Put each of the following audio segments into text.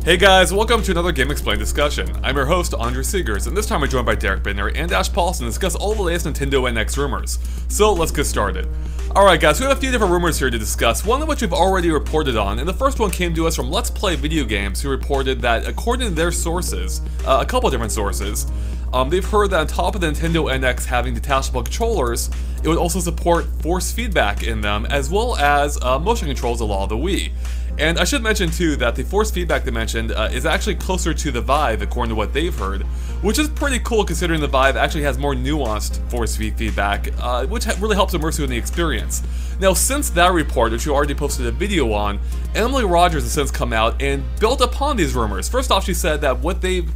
Hey guys, welcome to another GameXplain discussion. I'm your host, Andre Seegers, and this time I'm joined by Derek Bittner and Ash Paulson to discuss all the latest Nintendo NX rumors. So let's get started. Alright guys, we have a few different rumors here to discuss, one of which we've already reported on, and the first one came to us from Let's Play Video Games, who reported that according to their sources, a couple different sources, they've heard that on top of the Nintendo NX having detachable controllers, it would also support force feedback in them, as well as motion controls a la the Wii. And I should mention too that the force feedback they mentioned is actually closer to the Vive according to what they've heard, which is pretty cool considering the Vive actually has more nuanced force feedback, which really helps immerse you in the experience. Now since that report, which we already posted a video on, Emily Rogers has since come out and built upon these rumors. First off, she said that what they've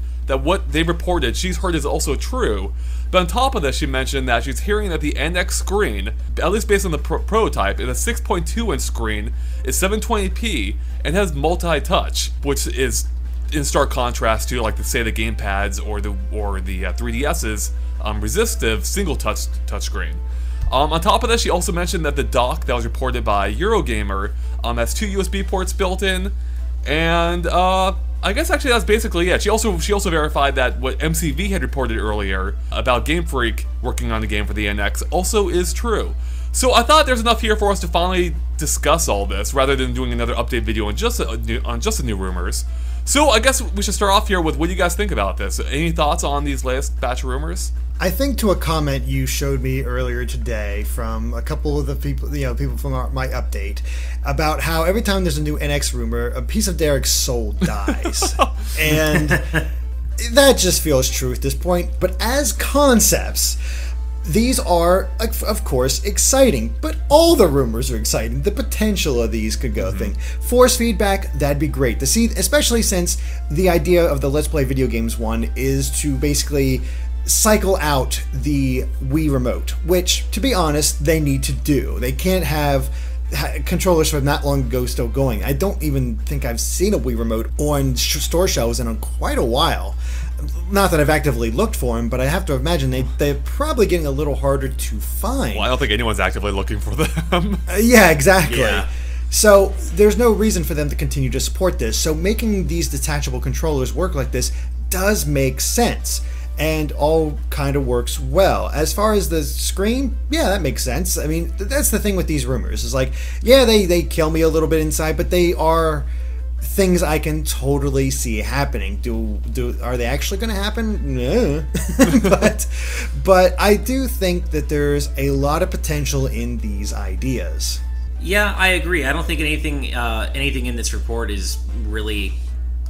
reported she's heard is also true. But on top of this, she mentioned that she's hearing that the NX screen, at least based on the prototype, is a 6.2-inch screen, is 720p, and has multi-touch, which is in stark contrast to, like, say, the gamepads or the 3DS's resistive single-touch touchscreen. On top of this, she also mentioned that the dock that was reported by Eurogamer has 2 USB ports built in, and I guess actually that's basically it. She also verified that what MCV had reported earlier about Game Freak working on the game for the NX also is true. So I thought there's enough here for us to finally discuss all this, rather than doing another update video on just the new rumors. So I guess we should start off here with what do you guys think about this? Any thoughts on these latest batch of rumors? I think to a comment you showed me earlier today from a couple of the people, people from my update, about how every time there's a new NX rumor, a piece of Derek's soul dies. And that just feels true at this point. But as concepts, these are, of course, exciting, but all the rumors are exciting. The potential of these could go thing. Force feedback, that'd be great to see, especially since the idea of the Let's Play Video Games one is to basically cycle out the Wii Remote, which, to be honest, they need to do. They can't have controllers from that long ago still going. I don't even think I've seen a Wii Remote on store shelves in quite a while. Not that I've actively looked for them, but I have to imagine they're probably getting a little harder to find. Well, I don't think anyone's actively looking for them. Yeah, exactly. Yeah. So there's no reason for them to continue to support this. So making these detachable controllers work like this does make sense, and all kind of works well. As far as the screen, yeah, that makes sense. I mean, that's the thing with these rumors. Is like, yeah, they kill me a little bit inside, but they are things I can totally see happening. Are they actually going to happen? No. but I do think that there's a lot of potential in these ideas. Yeah, I agree. I don't think anything in this report is really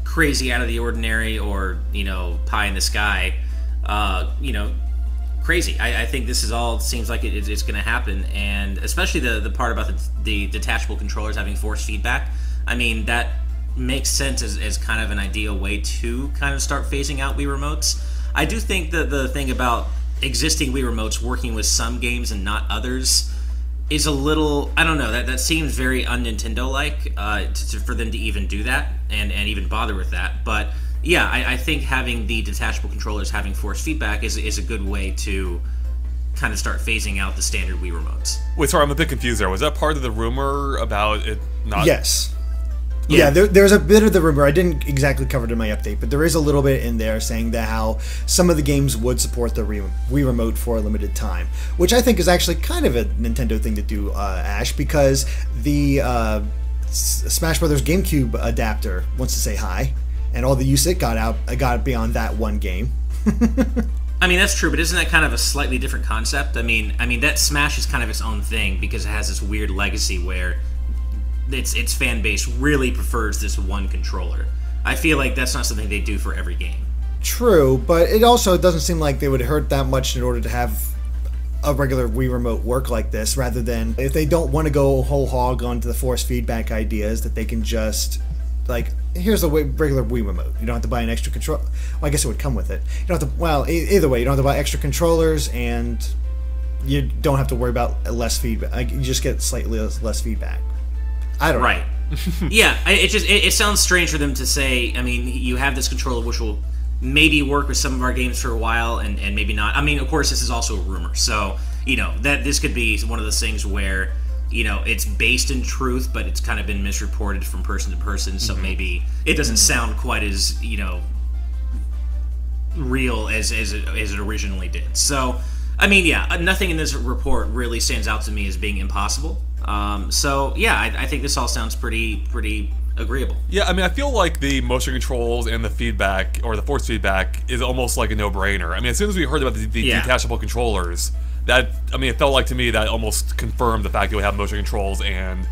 crazy out of the ordinary or, pie in the sky. Crazy. I think this is all seems like it's going to happen, and especially the part about the detachable controllers having force feedback. I mean, that makes sense as kind of an ideal way to kind of start phasing out Wii Remotes. I do think that the thing about existing Wii Remotes working with some games and not others is a little, I don't know, that seems very un-Nintendo-like for them to even do that and even bother with that. But yeah, I think having the detachable controllers having force feedback is a good way to kind of start phasing out the standard Wii Remotes. Wait, sorry, I'm a bit confused there. Was that part of the rumor about it not... Yes. Yeah, there's a bit of the rumor. I didn't exactly cover it in my update, but there is a little bit in there saying that how some of the games would support the Wii Remote for a limited time, which I think is actually kind of a Nintendo thing to do, Ash, because the Smash Brothers GameCube adapter wants to say hi, and all the use it got beyond that one game. I mean, that's true, but isn't that kind of a slightly different concept? I mean that Smash is kind of its own thing because it has this weird legacy where its fan base really prefers this one controller. I feel like that's not something they do for every game. True, but it also doesn't seem like they would hurt that much in order to have a regular Wii Remote work like this, rather than if they don't want to go whole hog onto the force feedback ideas, that they can just, like, here's a regular Wii Remote. You don't have to buy an extra control. Well, I guess it would come with it. You don't have to, well, either way, you don't have to buy extra controllers, and you don't have to worry about less feedback. You just get slightly less feedback. I don't know. Right. Yeah, it sounds strange for them to say, I mean, you have this controller which will maybe work with some of our games for a while and maybe not. I mean, of course, this is also a rumor, so, that this could be one of those things where you know, it's based in truth, but it's kind of been misreported from person to person, so maybe it doesn't sound quite as, you know, real as it originally did. So, I mean, yeah, nothing in this report really stands out to me as being impossible. So, yeah, I think this all sounds pretty agreeable. Yeah, I mean, I feel like the motion controls and the feedback, or the force feedback, is almost like a no-brainer. I mean, as soon as we heard about the detachable controllers, that, I mean, it felt like to me that almost confirmed the fact that we have motion controls and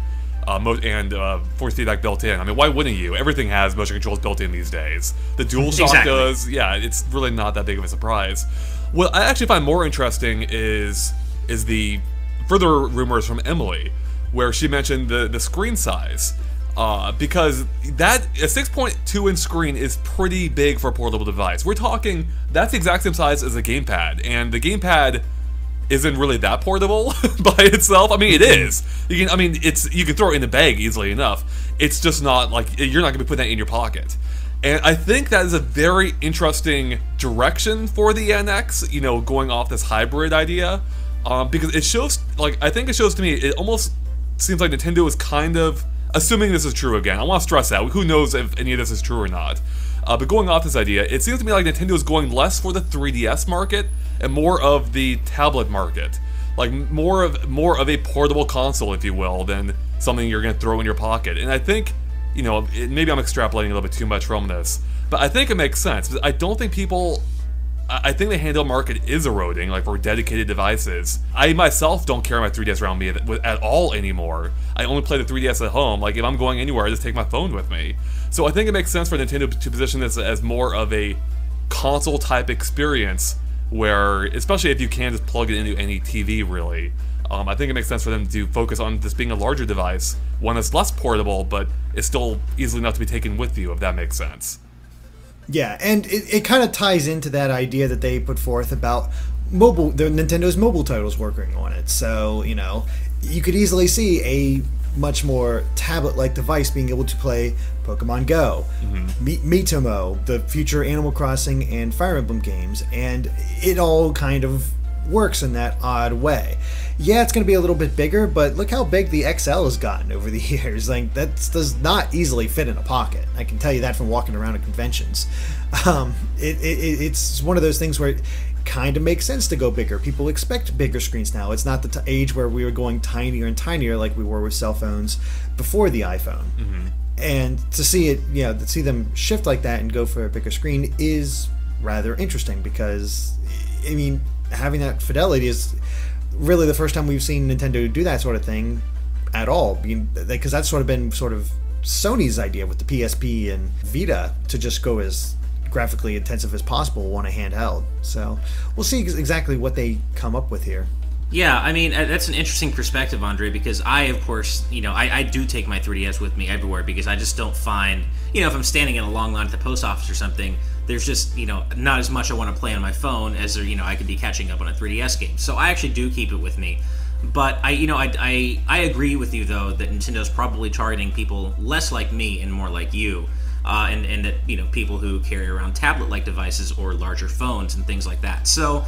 force feedback built in. I mean, why wouldn't you? Everything has motion controls built in these days. The DualShock does. Yeah, it's really not that big of a surprise. What I actually find more interesting is the further rumors from Emily, where she mentioned the screen size. Because a 6.2-inch screen is pretty big for a portable device. We're talking, that's the exact same size as a gamepad, and the gamepad isn't really that portable by itself. I mean, it is. You can throw it in the bag easily enough. It's just not like, you're not going to be putting that in your pocket. And I think that is a very interesting direction for the NX, you know, going off this hybrid idea. Because it shows, like, I think it shows to me, it almost seems like Nintendo is kind of, assuming this is true again, I want to stress that, who knows if any of this is true or not. But going off this idea, it seems to me like Nintendo is going less for the 3DS market and more of the tablet market. Like more of a portable console, if you will, than something you're going to throw in your pocket. And I think, you know, maybe I'm extrapolating a little bit too much from this, but I think it makes sense. I don't think I think the handheld market is eroding, like for dedicated devices. I myself don't carry my 3DS around me at all anymore. I only play the 3DS at home. Like if I'm going anywhere, I just take my phone with me. So I think it makes sense for Nintendo to position this as more of a console type experience, where, especially if you can just plug it into any TV really. I think it makes sense for them to focus on this being a larger device, one that's less portable, but is still easily enough to be taken with you, if that makes sense. Yeah, and it kind of ties into that idea that they put forth about Nintendo's mobile titles working on it. So, you know, you could easily see a much more tablet-like device being able to play Pokemon Go, Miitomo, the future Animal Crossing and Fire Emblem games, and it all kind of works in that odd way. Yeah, it's going to be a little bit bigger, but look how big the XL has gotten over the years. Like, that does not easily fit in a pocket. I can tell you that from walking around at conventions. It's one of those things where it kind of makes sense to go bigger. People expect bigger screens now. It's not the age where we were going tinier and tinier like we were with cell phones before the iPhone. And to see it, yeah, to see them shift like that and go for a bigger screen is rather interesting, because, I mean, having that fidelity is really the first time we've seen Nintendo do that sort of thing at all, because that's sort of been Sony's idea with the PSP and Vita, to just go as graphically intensive as possible on a handheld. So we'll see exactly what they come up with here. Yeah, I mean, that's an interesting perspective, Andre, because I, of course, you know, I do take my 3DS with me everywhere, because I just don't find, you know, if I'm standing in a long line at the post office or something, there's just, you know, not as much I want to play on my phone as there, you know, I could be catching up on a 3DS game. So I actually do keep it with me. But I agree with you, though, that Nintendo's probably targeting people less like me and more like you. And that, you know, people who carry around tablet-like devices or larger phones and things like that. So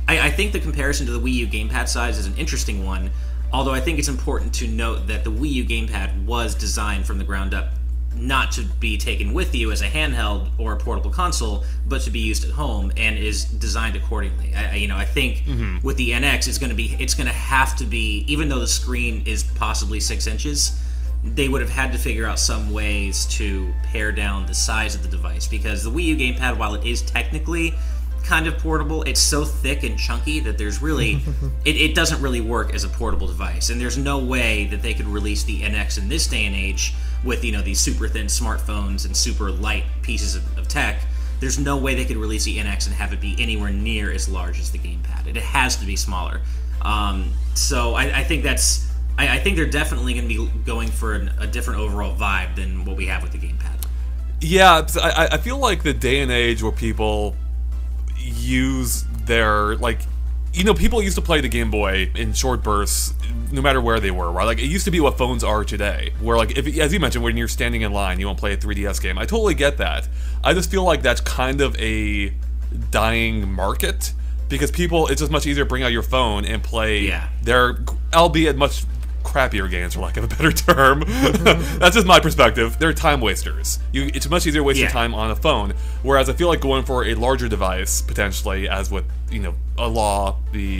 I think the comparison to the Wii U gamepad size is an interesting one, although I think it's important to note that the Wii U gamepad was designed from the ground up not to be taken with you as a handheld or a portable console, but to be used at home, and is designed accordingly. I think with the NX, it's going to have to be, even though the screen is possibly 6 inches, they would have had to figure out some ways to pare down the size of the device, because the Wii U gamepad, while it is technically kind of portable, it's so thick and chunky that there's really it doesn't really work as a portable device, and there's no way that they could release the NX in this day and age with, you know, these super thin smartphones and super light pieces of tech. There's no way they could release the NX and have it be anywhere near as large as the gamepad. It has to be smaller. So I think I think they're definitely going to be going for a different overall vibe than what we have with the gamepad. Yeah, I feel like the day and age where people use their, like, you know, people used to play the Game Boy in short bursts no matter where they were, right? Like, it used to be what phones are today, where, like, if, as you mentioned, when you're standing in line, you want to play a 3DS game. I totally get that. I just feel like that's kind of a dying market, because people, it's just much easier to bring out your phone and play their, albeit much crappier games, for lack of a better term. That's just my perspective. They're time wasters. It's much easier to waste your time on a phone, whereas I feel like going for a larger device, potentially, as with, the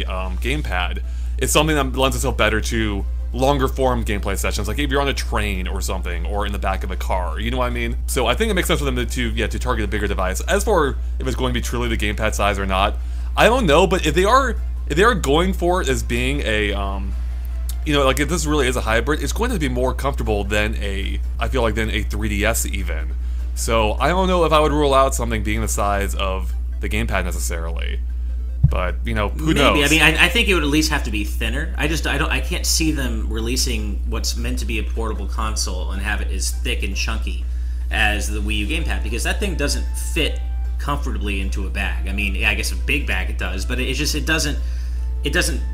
gamepad, is something that lends itself better to longer form gameplay sessions, like if you're on a train or something, or in the back of a car, you know what I mean? So I think it makes sense for them to target a bigger device. As for if it's going to be truly the gamepad size or not, I don't know, but if they are going for it as being a, if this really is a hybrid, it's going to be more comfortable than a 3DS even. So I don't know if I would rule out something being the size of the gamepad necessarily. But, who knows? Maybe. I mean, I think it would at least have to be thinner. I can't see them releasing what's meant to be a portable console and have it as thick and chunky as the Wii U gamepad, because that thing doesn't fit comfortably into a bag. I mean, I guess a big bag it does, but it doesn't,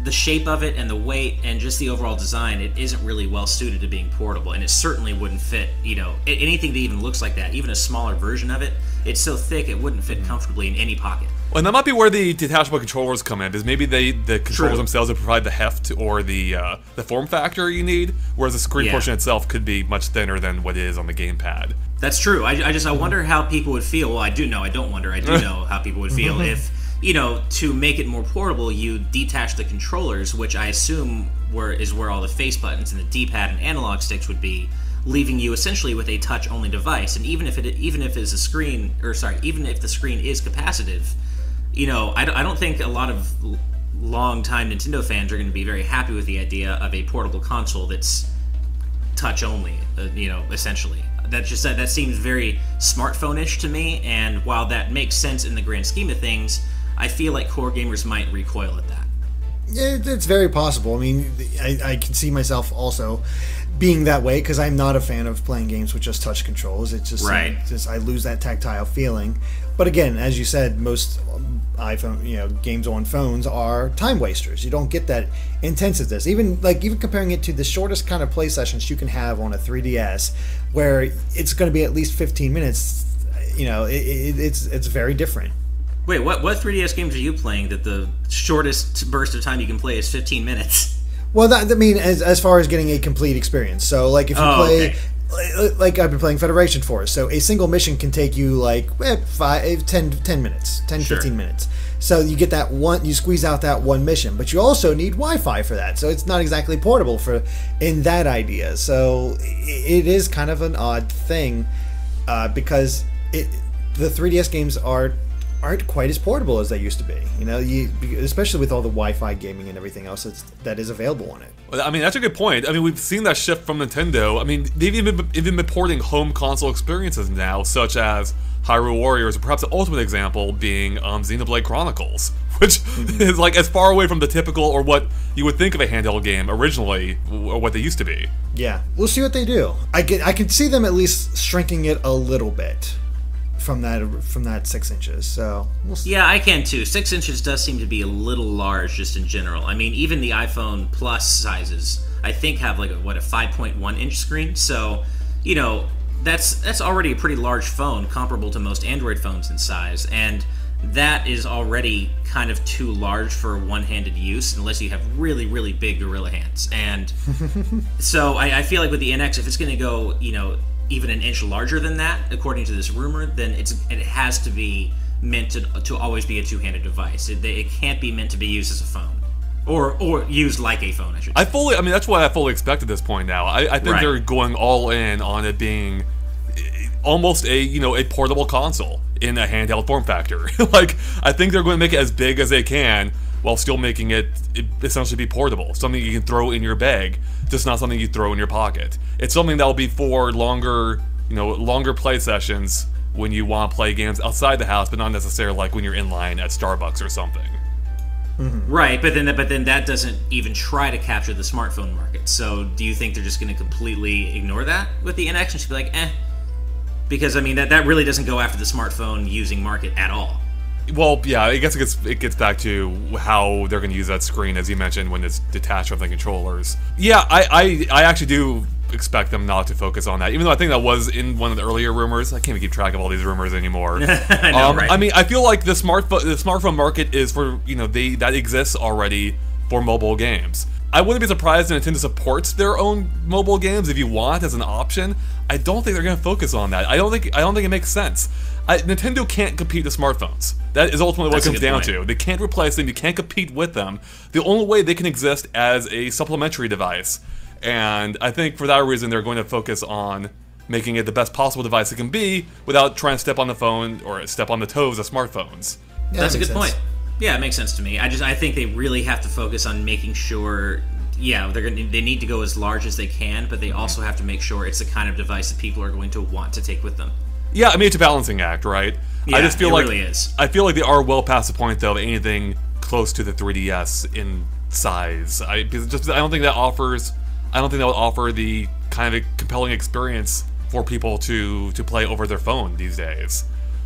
the shape of it and the weight and just the overall design, it isn't really well suited to being portable, and it certainly wouldn't fit, anything that even looks like that, even a smaller version of it, it's so thick it wouldn't fit comfortably in any pocket. Well, and that might be where the detachable controllers come in, because maybe the controllers themselves would provide the heft or the form factor you need, whereas the screen portion itself could be much thinner than what it is on the gamepad. That's true. I wonder how people would feel. Well, I do know. I don't wonder. I do know how people would feel if, to make it more portable, you detach the controllers, which I assume is where all the face buttons and the D-pad and analog sticks would be, leaving you essentially with a touch-only device. And even if even if the screen is capacitive, I don't think a lot of long-time Nintendo fans are going to be very happy with the idea of a portable console that's touch-only, essentially. That seems very smartphone-ish to me, and while that makes sense in the grand scheme of things, I feel like core gamers might recoil at that. It's very possible. I mean, I can see myself also being that way, because I'm not a fan of playing games with just touch controls. It's just, I lose that tactile feeling. But again, as you said, most iPhone, games on phones are time wasters. You don't get that intensiveness. Even comparing it to the shortest kind of play sessions you can have on a 3DS, where it's going to be at least 15 minutes. It's very different. Wait, what 3DS games are you playing that the shortest burst of time you can play is 15 minutes? Well, as far as getting a complete experience. So, like, if you play... Okay. Like, I've been playing Federation Force, so a single mission can take you, 10 minutes, 15 minutes. So you get that one, you squeeze out that one mission, but you also need Wi-Fi for that, so it's not exactly portable in that idea. So it is kind of an odd thing, because the 3DS games aren't quite as portable as they used to be. Especially with all the Wi-Fi gaming and everything else that is available on it. Well, I mean, that's a good point. I mean, we've seen that shift from Nintendo. I mean, they've even been porting home console experiences now, such as Hyrule Warriors, or perhaps the ultimate example being Xenoblade Chronicles, which is as far away from the typical, or what you would think of a handheld game originally, or what they used to be. Yeah, we'll see what they do. I can see them at least shrinking it a little bit from that 6 inches, so we'll see. Yeah, I can too. 6 inches does seem to be a little large just in general. I mean, even the iPhone Plus sizes, I think, have a 5.1 inch screen, so that's already a pretty large phone, comparable to most Android phones in size, and that is already kind of too large for one-handed use, unless you have really, really big gorilla hands. And so I feel like with the NX, if it's going to go, even an inch larger than that, according to this rumor, then it has to be meant to always be a two-handed device. It can't be meant to be used as a phone, or used like a phone, I should say. I mean, that's what I fully expect at this point now. I think they're going all in on it being almost a portable console in a handheld form factor. I think they're going to make it as big as they can, while still making it essentially be portable. Something you can throw in your bag, just not something you throw in your pocket. It's something that will be for longer play sessions when you want to play games outside the house, but not necessarily like when you're in line at Starbucks or something. Mm-hmm. Right, but then that doesn't even try to capture the smartphone market. So do you think they're just going to completely ignore that with the NX and just be like, eh? Because, I mean, that really doesn't go after the smartphone using market at all. Well, yeah, I guess it gets back to how they're going to use that screen, as you mentioned, when it's detached from the controllers. Yeah, I actually do expect them not to focus on that, even though I think that was in one of the earlier rumors. I can't even keep track of all these rumors anymore. I know, right? I mean, I feel like the smartphone market is for, that exists already for mobile games. I wouldn't be surprised if Nintendo supports their own mobile games if you want as an option. I don't think they're going to focus on that. I don't think it makes sense. Nintendo can't compete with smartphones. That is ultimately what it comes down to. They can't replace them. You can't compete with them. The only way they can exist as a supplementary device. And I think for that reason, they're going to focus on making it the best possible device it can be without trying to step on the phone or step on the toes of smartphones. Yeah, that's a good point. Yeah, it makes sense to me. I think they really have to focus on making sure, they need to go as large as they can, but they also have to make sure it's the kind of device that people are going to want to take with them. Yeah, I mean, it's a balancing act, right? Yeah, I just feel like really is. I feel like they are well past the point, though, of anything close to the 3DS in size. I don't think that would offer the kind of compelling experience for people to play over their phone these days.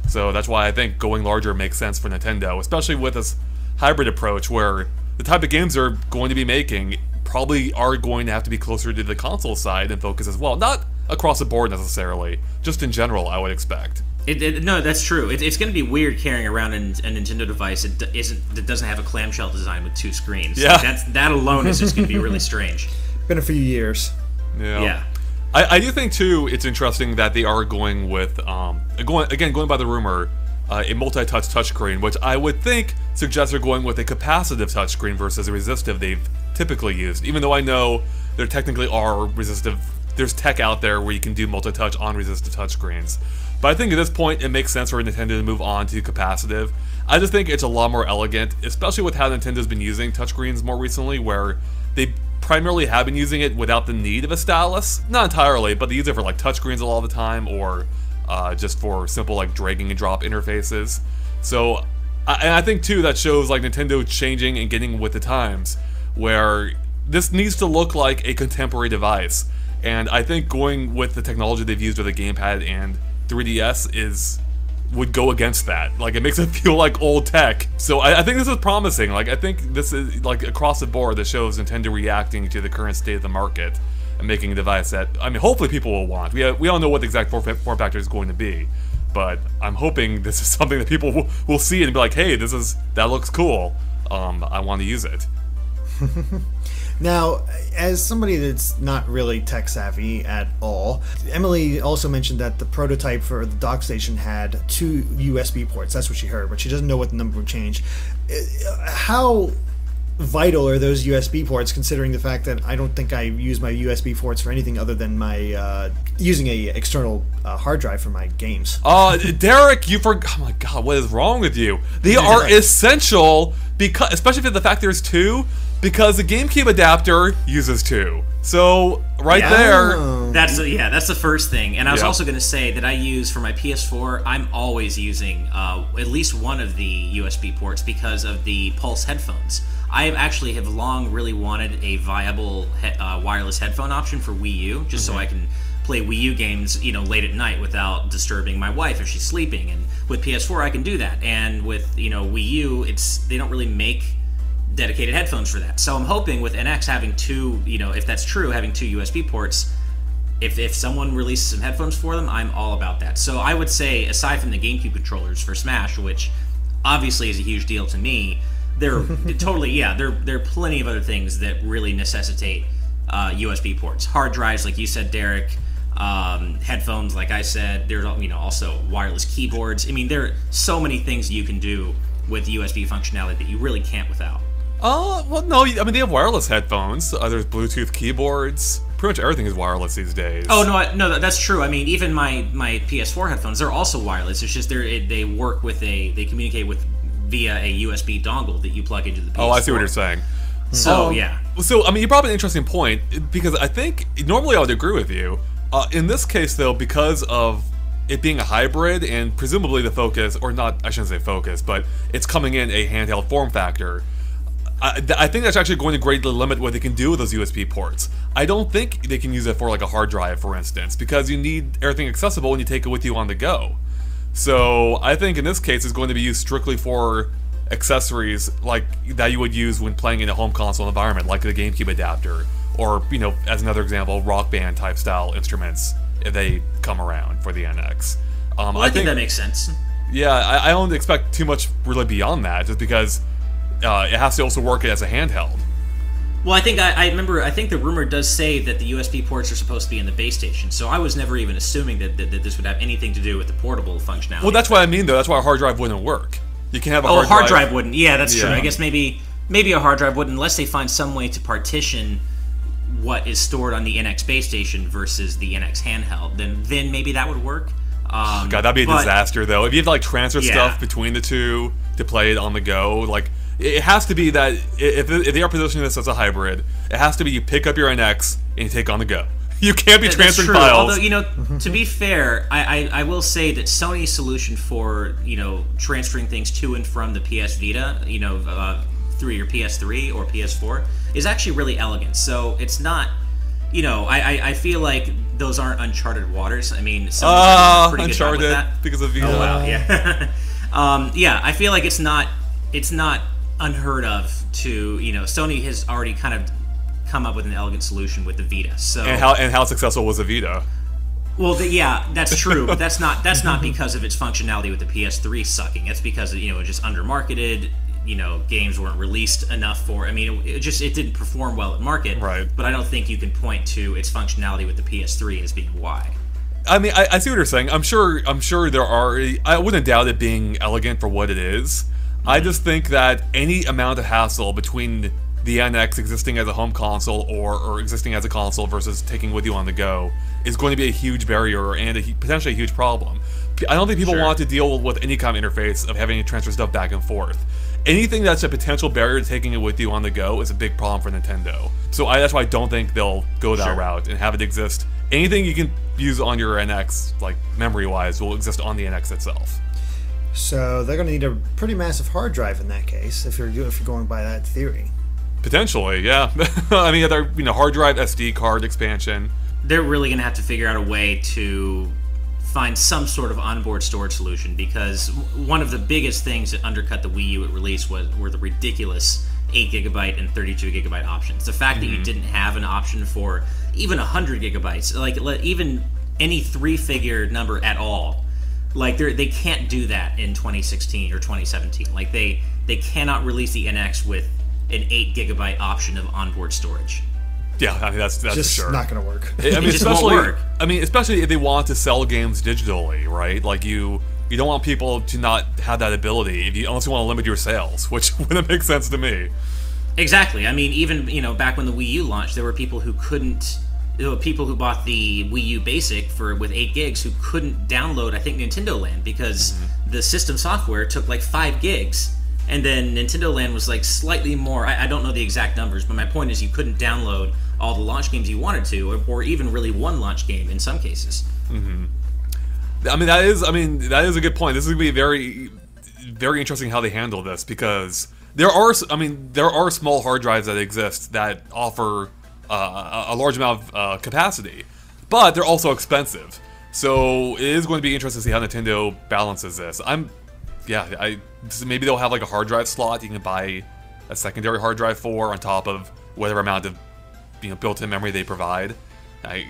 So that's why I think going larger makes sense for Nintendo, especially with this hybrid approach where the type of games they're going to be making probably are going to have to be closer to the console side and focus as well. Not across the board necessarily, just in general, I would expect. No, that's true. It's going to be weird carrying around a Nintendo device that doesn't have a clamshell design with 2 screens. Yeah. That alone is just going to be really strange. Been a few years. Yeah. I do think too it's interesting that they are going with going by the rumor, a multi-touch touchscreen, which I would think suggests they're going with a capacitive touchscreen versus a resistive they've typically used. Even though I know there technically are resistive, there's tech out there where you can do multi-touch on resistive touchscreens. But I think at this point it makes sense for Nintendo to move on to capacitive. I just think it's a lot more elegant, especially with how Nintendo's been using touchscreens more recently, where they primarily have been using it without the need of a stylus. Not entirely, but they use it for like touchscreens a lot of the time, or just for simple like dragging and drop interfaces. So, and I think too that shows like Nintendo changing and getting with the times, where this needs to look like a contemporary device. And I think going with the technology they've used with the gamepad and 3DS would go against that. Like, it makes it feel like old tech. So I think this is promising. Like, I think this is, like, across the board, that shows Nintendo reacting to the current state of the market and making a device that, I mean, hopefully people will want. We don't know what the exact form factor is going to be, but I'm hoping this is something that people will see and be like, hey, that looks cool. I want to use it. Now, as somebody that's not really tech savvy at all, Emily also mentioned that the prototype for the dock station had 2 USB ports. That's what she heard, but she doesn't know what the number would change. How vital are those USB ports, considering the fact that I don't think I use my USB ports for anything other than my using a external hard drive for my games? Derek, you forgot. Oh my God, what is wrong with you? They are essential, because, especially for the fact there's 2. Because the GameCube adapter uses 2. So, there... That's the first thing. And I was also going to say that I use, for my PS4, I'm always using at least one of the USB ports because of the Pulse headphones. I actually have long really wanted a viable wireless headphone option for Wii U, just so I can play Wii U games, late at night without disturbing my wife if she's sleeping. And with PS4, I can do that. And with, Wii U, they don't really make dedicated headphones for that. So I'm hoping with NX having 2, if that's true, having 2 USB ports, if someone releases some headphones for them, I'm all about that. So I would say, aside from the GameCube controllers for Smash, which obviously is a huge deal to me, there are plenty of other things that really necessitate USB ports. Hard drives, like you said, Derek, headphones, like I said, there's also wireless keyboards. I mean, there are so many things you can do with USB functionality that you really can't without. Well, no, I mean, they have wireless headphones. There's Bluetooth keyboards. Pretty much everything is wireless these days. Oh, no, that's true. I mean, even my PS4 headphones, they're also wireless. It's just they work with they communicate via a USB dongle that you plug into the PS4. Oh, I see what you're saying. So, yeah. So, I mean, you brought up an interesting point, because I think, normally I would agree with you. In this case, though, because of it being a hybrid, and presumably the focus, or not, I shouldn't say focus, but it's coming in a handheld form factor, I think that's actually going to greatly limit what they can do with those USB ports. I don't think they can use it for like a hard drive, for instance, because you need everything accessible when you take it with you on the go. So I think in this case it's going to be used strictly for accessories like that you would use when playing in a home console environment, like the GameCube adapter, or, as another example, Rock Band type style instruments if they come around for the NX. I think that makes sense. Yeah, I don't expect too much really beyond that, just because it has to also work as a handheld. Well, I remember. I think the rumor does say that the USB ports are supposed to be in the base station. So I was never even assuming that this would have anything to do with the portable functionality. Well, that's what I mean, though. That's why a hard drive wouldn't work. You can't have a hard drive wouldn't. Yeah, that's true. I guess maybe a hard drive wouldn't, unless they find some way to partition what is stored on the NX base station versus the NX handheld. Then maybe that would work. God, that'd be a disaster, though. If you have to like transfer stuff between the two to play it on the go, like. It has to be that if they are positioning this as a hybrid, it has to be you pick up your NX and you take on the go. You can't be transferring files. Although, to be fair, I will say that Sony's solution for transferring things to and from the PS Vita, through your PS3 or PS4, is actually really elegant. So it's not, I feel like those aren't uncharted waters. I mean, Sony's pretty good job with that. Because of Vita. Oh wow, yeah, yeah. I feel like it's not unheard of to Sony has already kind of come up with an elegant solution with the Vita. So and how successful was the Vita? Well, that's true, but that's not because of its functionality with the PS3 sucking. It's because it just undermarketed. Games weren't released enough for. I mean, it didn't perform well at market. Right. But I don't think you can point to its functionality with the PS3 as being why. I mean, I see what you're saying. I'm sure there are. I wouldn't doubt it being elegant for what it is. I just think that any amount of hassle between the NX existing as a home console or existing as a console versus taking with you on the go is going to be a huge barrier and potentially a huge problem. I don't think people want to deal with any kind of interface of having to transfer stuff back and forth. Anything that's a potential barrier to taking it with you on the go is a big problem for Nintendo. So that's why I don't think they'll go that route and have it exist. Anything you can use on your NX, like memory-wise, will exist on the NX itself. So they're going to need a pretty massive hard drive in that case, if you're going by that theory. Potentially, yeah. I mean, hard drive, SD card expansion. They're really going to have to figure out a way to find some sort of onboard storage solution, because one of the biggest things that undercut the Wii U at release were the ridiculous 8GB and 32GB options. The fact that you didn't have an option for even 100GB, like even any three-figure number at all. Like they can't do that in 2016 or 2017. Like they cannot release the NX with an 8GB option of onboard storage. Yeah, I mean that's just for sure. Not going to work. I mean, especially if they want to sell games digitally, right? Like you don't want people to not have that ability. Unless you want to limit your sales, which wouldn't make sense to me. Exactly. I mean, even back when the Wii U launched, there were people who couldn't. There were people who bought the Wii U Basic with 8 gigs who couldn't download, I think, Nintendo Land because the system software took like 5 gigs. And then Nintendo Land was like slightly more. I don't know the exact numbers, but my point is you couldn't download all the launch games you wanted to, or even really one launch game in some cases. I mean, that is a good point. This is going to be very, very interesting how they handle this, because there are small hard drives that exist that offer a large amount of capacity, but they're also expensive. So it is going to be interesting to see how Nintendo balances this. Maybe they'll have like a hard drive slot you can buy a secondary hard drive for on top of whatever amount of built-in memory they provide.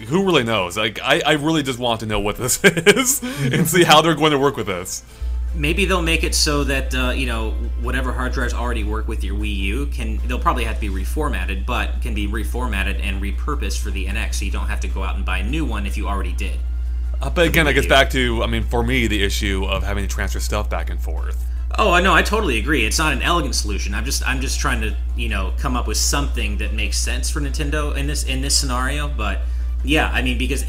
Who really knows? I really just want to know what this is and see how they're going to work with this. Maybe they'll make it so that whatever hard drives already work with your Wii U they'll probably have to be reformatted, but can be reformatted and repurposed for the NX, so you don't have to go out and buy a new one if you already did. But again, that gets back to, for me, the issue of having to transfer stuff back and forth. Oh, I know. I totally agree. It's not an elegant solution. I'm just trying to, come up with something that makes sense for Nintendo in this scenario. But yeah, I mean, because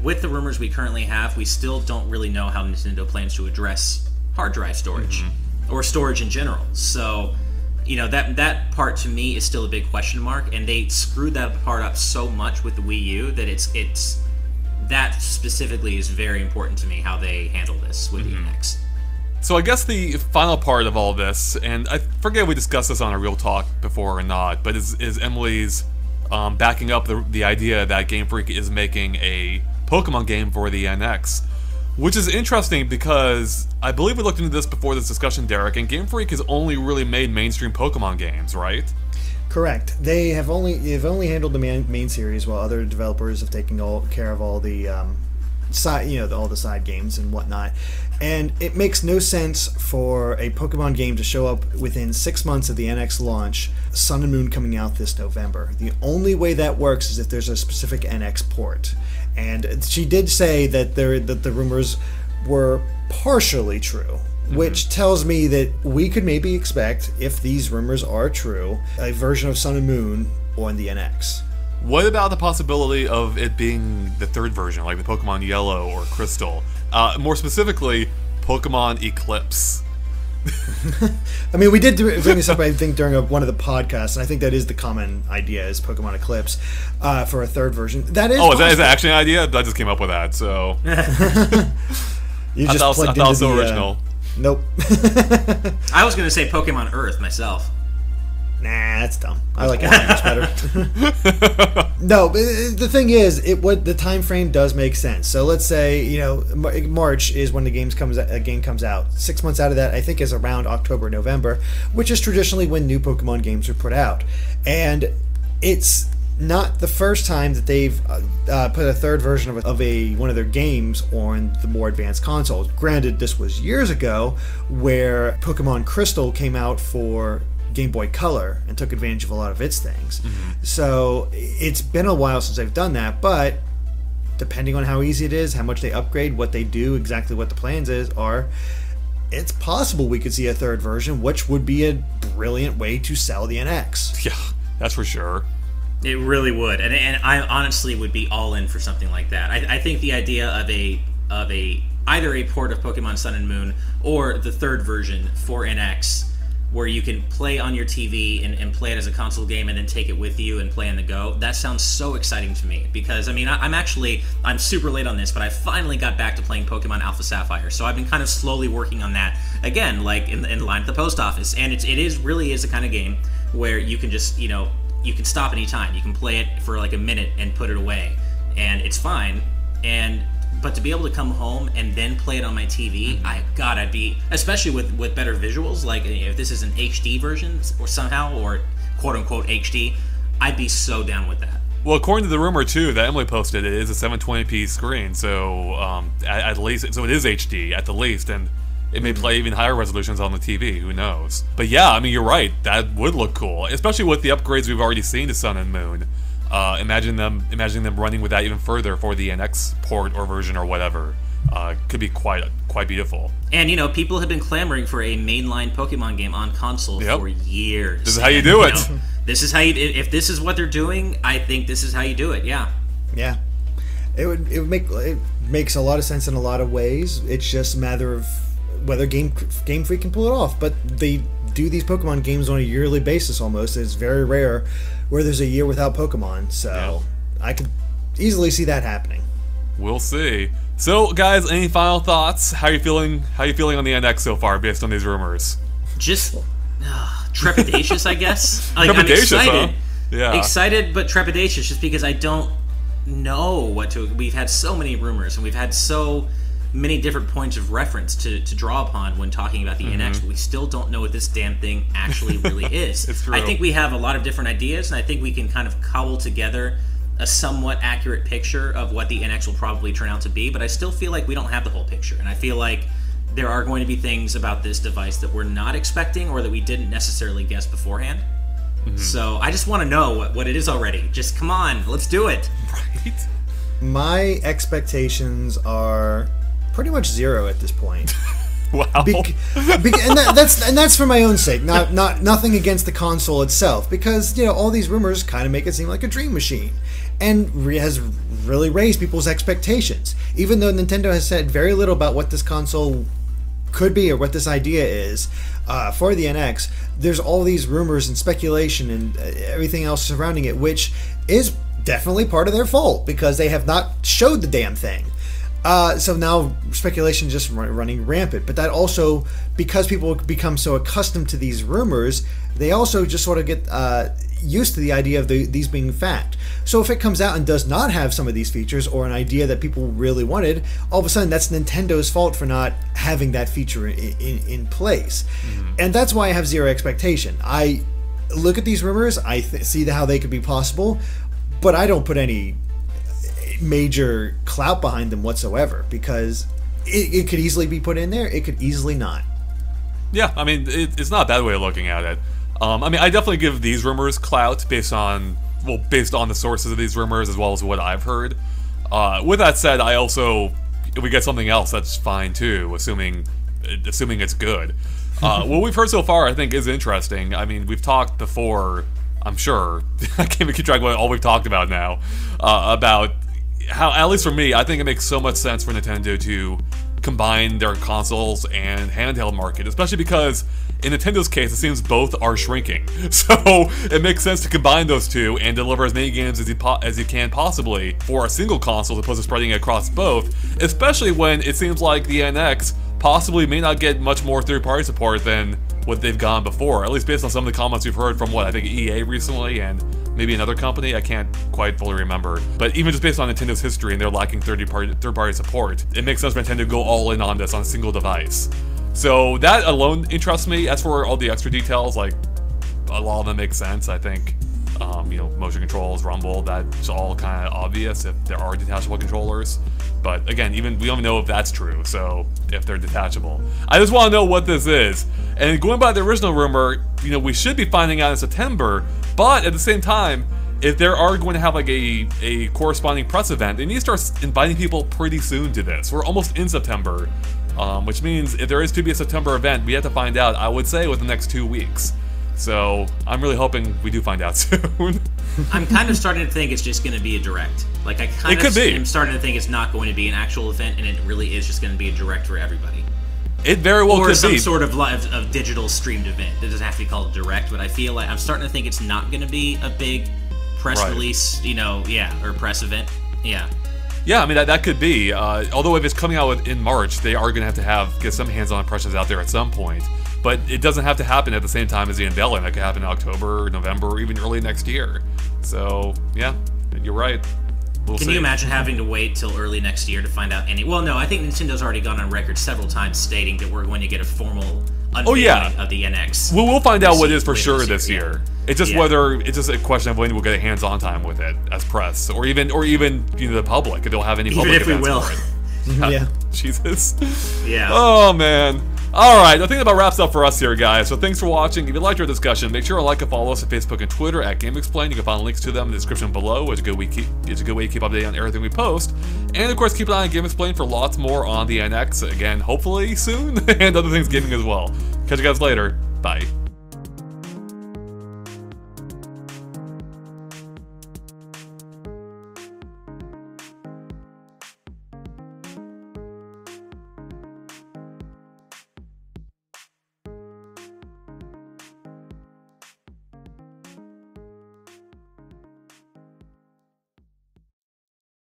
with the rumors we currently have, we still don't really know how Nintendo plans to address hard drive storage or storage in general. So, that part to me is still a big question mark, and they screwed that part up so much with the Wii U that it's that specifically is very important to me, how they handle this with the NX. So I guess the final part of all this, and I forget if we discussed this on a Real Talk before or not, but is Emily's backing up the idea that Game Freak is making a Pokemon game for the NX. Which is interesting because I believe we looked into this before this discussion, Derek, and Game Freak has only really made mainstream Pokemon games, right? Correct. They've only handled the main series, while other developers have taken care of all the side, all the side games and whatnot. And it makes no sense for a Pokemon game to show up within 6 months of the NX launch, Sun and Moon coming out this November. The only way that works is if there's a specific NX port. And she did say that the rumors were partially true, which tells me that we could maybe expect, if these rumors are true, a version of Sun and Moon on the NX. What about the possibility of it being the third version, like the Pokemon Yellow or Crystal? More specifically, Pokemon Eclipse. I mean, we did bring this up, I think, during one of the podcasts, and I think that is the common idea, is Pokemon Eclipse for a third version. That is. Oh, is that actually an idea? I just came up with that, so. You just I thought it was so original. Nope. I was going to say Pokemon Earth myself. Nah, that's dumb. I like it much better. No, but the thing is, the time frame does make sense. So let's say March is when the game comes out. 6 months out of that, I think, is around October, November, which is traditionally when new Pokemon games are put out, and it's not the first time that they've put a third version of one of their games on the more advanced consoles. Granted, this was years ago, where Pokemon Crystal came out for Game Boy Color and took advantage of a lot of its things. So it's been a while since they've done that, but depending on how easy it is, how much they upgrade, what they do, exactly what the plans are, it's possible we could see a third version, which would be a brilliant way to sell the NX. Yeah, that's for sure. It really would, and I honestly would be all in for something like that. I think the idea of either a port of Pokemon Sun and Moon or the third version for NX, where you can play on your TV and play it as a console game and then take it with you and play on the go. That sounds so exciting to me, because I mean, I'm super late on this, but I finally got back to playing Pokemon Alpha Sapphire, so I've been kind of slowly working on that again, like in line at the post office. And it really is the kind of game where you can just you can stop anytime. You can play it for like a minute and put it away, and it's fine. But to be able to come home and then play it on my TV, I'd be, especially with better visuals, like if this is an HD version or somehow, or quote-unquote HD, I'd be so down with that. Well, according to the rumor, too, that Emily posted, it is a 720p screen, so at least, so it is HD, at the least, and it may play even higher resolutions on the TV, who knows. But yeah, I mean, you're right, that would look cool, especially with the upgrades we've already seen to Sun and Moon. Imagining them running with that even further for the NX port or version or whatever could be quite beautiful. And people have been clamoring for a mainline Pokemon game on console for years. This is how you do it. This is how you. If this is what they're doing, I think this is how you do it. Yeah. Yeah. It makes a lot of sense in a lot of ways. It's just a matter of whether Game Freak can pull it off. But they do these Pokemon games on a yearly basis almost. It's very rare where there's a year without Pokemon, so I could easily see that happening. We'll see. So, guys, any final thoughts? How are you feeling? How are you feeling on the NX so far, based on these rumors? Just trepidatious, I guess. Like, trepidatious, I'm excited. Huh? Yeah. Excited, but trepidatious, just because I don't know what to. We've had so many rumors, and we've had so many different points of reference to draw upon when talking about the NX, but we still don't know what this damn thing actually really is. It's true. I think we have a lot of different ideas, and I think we can kind of cobble together a somewhat accurate picture of what the NX will probably turn out to be, but I still feel like we don't have the whole picture, and I feel like there are going to be things about this device that we're not expecting or that we didn't necessarily guess beforehand. So I just want to know what it is already. Just come on, let's do it. Right? My expectations are pretty much zero at this point. Wow. And that's for my own sake, nothing against the console itself, because all these rumors kind of make it seem like a dream machine, and has really raised people's expectations. Even though Nintendo has said very little about what this console could be or what this idea is for the NX, there's all these rumors and speculation and everything else surrounding it, which is definitely part of their fault because they have not showed the damn thing. So now speculation is just running rampant. But that also, because people become so accustomed to these rumors, they also just sort of get used to the idea of these being fact. So if it comes out and does not have some of these features or an idea that people really wanted, all of a sudden that's Nintendo's fault for not having that feature in place. And that's why I have zero expectation. I look at these rumors, I see how they could be possible, but I don't put any major clout behind them whatsoever, because it could easily be put in there, it could easily not. Yeah, I mean, it's not a bad way of looking at it. I mean, I definitely give these rumors clout based on the sources of these rumors as well as what I've heard. With that said, I also, if we get something else, that's fine too, assuming it's good. What we've heard so far, I think, is interesting. I mean, we've talked before, I'm sure, I can't even keep track of all we've talked about now, about how, at least for me, I think it makes so much sense for Nintendo to combine their consoles and handheld market, especially because in Nintendo's case, it seems both are shrinking. So it makes sense to combine those two and deliver as many games as you can possibly for a single console as opposed to spreading it across both, especially when it seems like the NX possibly may not get much more third-party support than what they've gone before, at least based on some of the comments we've heard from, I think EA recently and maybe another company, I can't quite fully remember. But even just based on Nintendo's history and they're lacking third-party support, it makes sense for Nintendo to go all in on this on a single device. So that alone interests me. As for all the extra details, like, a lot of them make sense, I think. You know, motion controls, rumble, that's all kind of obvious if there are detachable controllers. But again, we don't even know if that's true, so if they're detachable. I just want to know what this is. And going by the original rumor, you know, we should be finding out in September, but at the same time, if they are going to have like a corresponding press event, they need to start inviting people pretty soon to this. We're almost in September, which means if there is to be a September event, we have to find out, I would say, within the next 2 weeks. So I'm really hoping we do find out soon. I'm kind of starting to think it's just going to be a direct. Like, I kind of am starting to think it's not going to be an actual event, and it really is just going to be a direct for everybody. It very well could be. Or some sort of digital streamed event. It doesn't have to be called direct, but I feel like I'm starting to think it's not going to be a big press release, you know, or press event. Yeah. Yeah, I mean, that could be. Although if it's coming out in March, they are going to have to get some hands-on impressions out there at some point. But it doesn't have to happen at the same time as the unveiling. That could happen in October, November, or even early next year. So, yeah, you're right. Can you imagine having to wait till early next year to find out any... Well, no, I think Nintendo's already gone on record several times stating that we're going to get a formal unveiling of the NX. We'll find out what it is for sure this year. It's just whether it's just a question of when we'll get a hands-on time with it as press, or even you know, the public, if they'll have any public events for it. Yeah. Jesus. Yeah. Oh man. Alright, I think that about wraps up for us here, guys. So thanks for watching. If you liked our discussion, make sure to like and follow us on Facebook and Twitter at GameXplain. You can find links to them in the description below. It's a good way to keep updated on everything we post. And of course, keep an eye on GameXplain for lots more on the NX. Again, hopefully soon, and other things gaming as well. Catch you guys later. Bye.